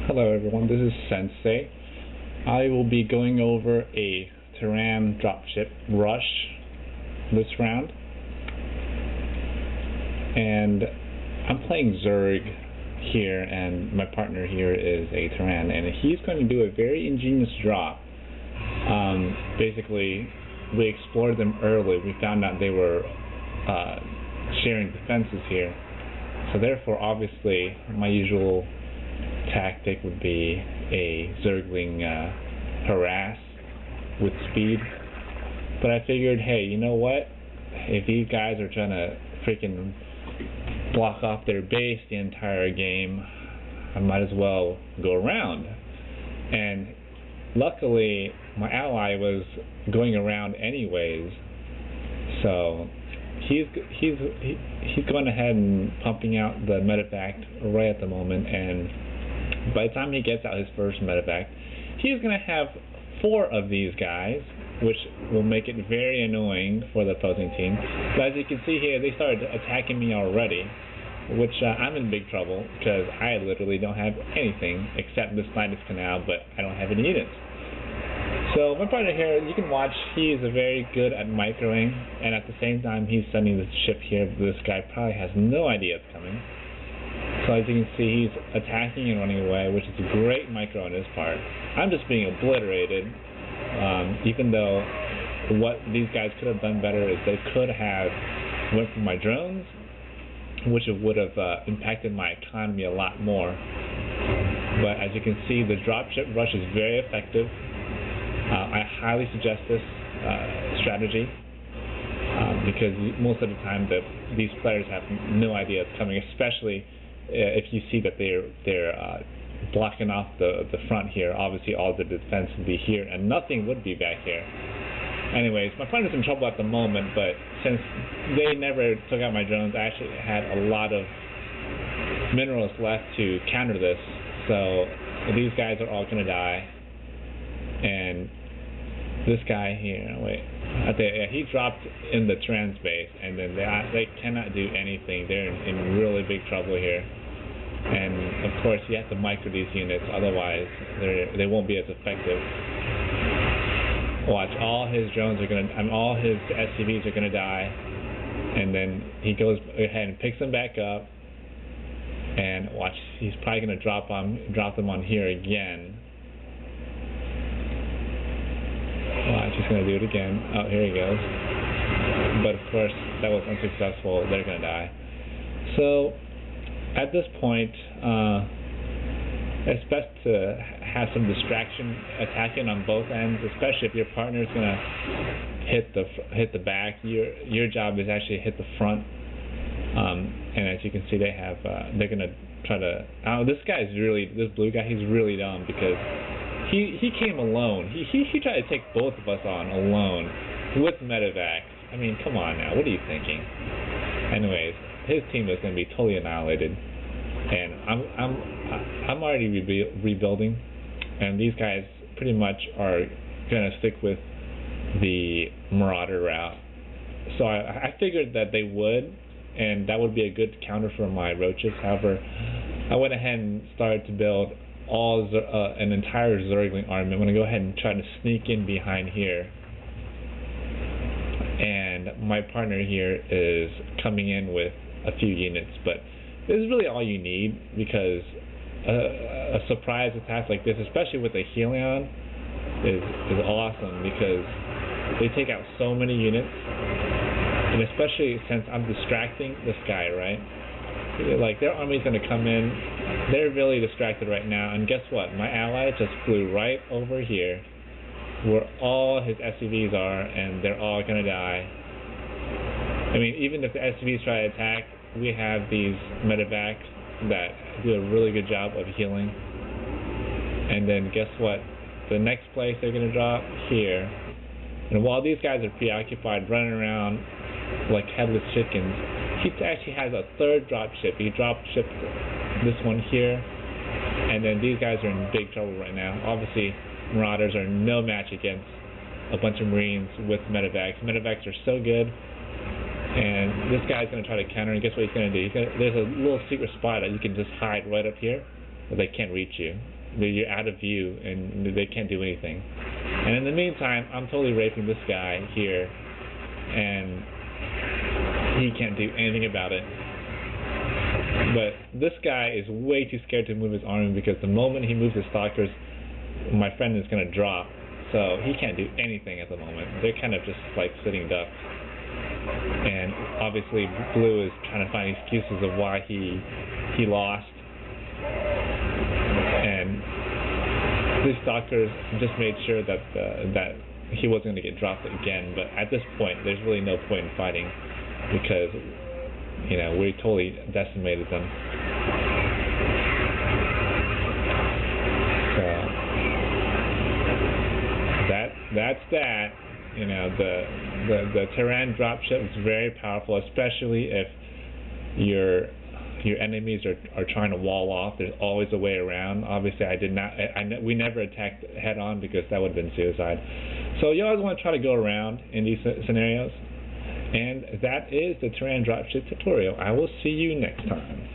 Hello everyone, this is Sensei. I will be going over a Terran Dropship rush this round. And I'm playing Zerg here, and my partner here is a Terran, and he's going to do a very ingenious drop. Basically, we explored them early. We found out they were sharing defenses here. So therefore, obviously, my usual tactic would be a Zergling harass with speed. But I figured, hey, you know what? If these guys are trying to freaking block off their base the entire game, I might as well go around. And luckily, my ally was going around anyways, so he's going ahead and pumping out the medevac right at the moment, and by the time he gets out his first medevac, he's going to have 4 of these guys, which will make it very annoying for the opposing team. But as you can see here, they started attacking me already, which I'm in big trouble because I literally don't have anything except this Nidus Canal, but I don't have any units. So my partner here, you can watch, he is very good at microing, and at the same time he's sending this ship here. This guy probably has no idea it's coming. So as you can see, he's attacking and running away, which is a great micro on his part. I'm just being obliterated, even though what these guys could have done better is they could have went for my drones, which would have impacted my economy a lot more. But as you can see, the dropship rush is very effective. I highly suggest this strategy because most of the time these players have no idea it's coming, especially if you see that they're blocking off the front here. Obviously all the defense would be here and nothing would be back here. Anyways, my partner's in trouble at the moment, but since they never took out my drones, I actually had a lot of minerals left to counter this, so these guys are all going to die. And this guy here, he dropped in the Terran base, and then they cannot do anything. They're in really big trouble here. And of course, you have to micro these units, otherwise they won't be as effective. Watch, all his drones are gonna, all his SCVs are gonna die, and then he goes ahead and picks them back up. And watch, he's probably gonna drop them on here again. Watch, he's going to do it again. Oh, here he goes. But of course, that was unsuccessful. They're going to die. So, at this point, it's best to have some distraction attacking on both ends, especially if your partner is going to hit the back. Your job is actually hit the front. And as you can see, they're going to try to. Oh, this blue guy, he's really dumb because he came alone. He tried to take both of us on alone with medevacs. I mean, come on now. What are you thinking? Anyways, his team is going to be totally annihilated, and I'm already rebuilding, and these guys pretty much are going to stick with the Marauder route. So I figured that they would, and that would be a good counter for my roaches. However, I went ahead and started to build an entire Zergling army. I'm going to go ahead and try to sneak in behind here, and my partner here is coming in with a few units, but this is really all you need because a surprise attack like this, especially with a Hellion, is awesome because they take out so many units, and especially since I'm distracting this guy, right? Like, their army's going to come in. They're really distracted right now, and guess what? My ally just flew right over here where all his SCVs are, and they're all going to die. I mean, even if the SCVs try to attack, we have these medevacs that do a really good job of healing. And then guess what? The next place they're going to drop here. And while these guys are preoccupied running around like headless chickens, he actually has a 3rd dropship. He dropshipped this one here, and then these guys are in big trouble right now. Obviously, Marauders are no match against a bunch of Marines with medevacs. Medevacs are so good, and this guy's going to try to counter, and guess what he's going to do? There's a little secret spot that you can just hide right up here. they can't reach you. You're out of view, and they can't do anything. And in the meantime, I'm totally raping this guy here, and he can't do anything about it. But this guy is way too scared to move his army, because the moment he moves his stalkers, my friend is going to drop. So he can't do anything at the moment. They're kind of just like sitting ducks. And obviously Blue is trying to find excuses of why he lost. And these stalkers just made sure that that he wasn't going to get dropped again. But at this point, there's really no point in fighting, because we totally decimated them. So that's that. The Terran Dropship is very powerful, especially if your enemies are trying to wall off. There's always a way around. Obviously, we never attacked head on, because that would have been suicide. So you always want to try to go around in these scenarios. And that is the Terran Dropship tutorial. I will see you next time.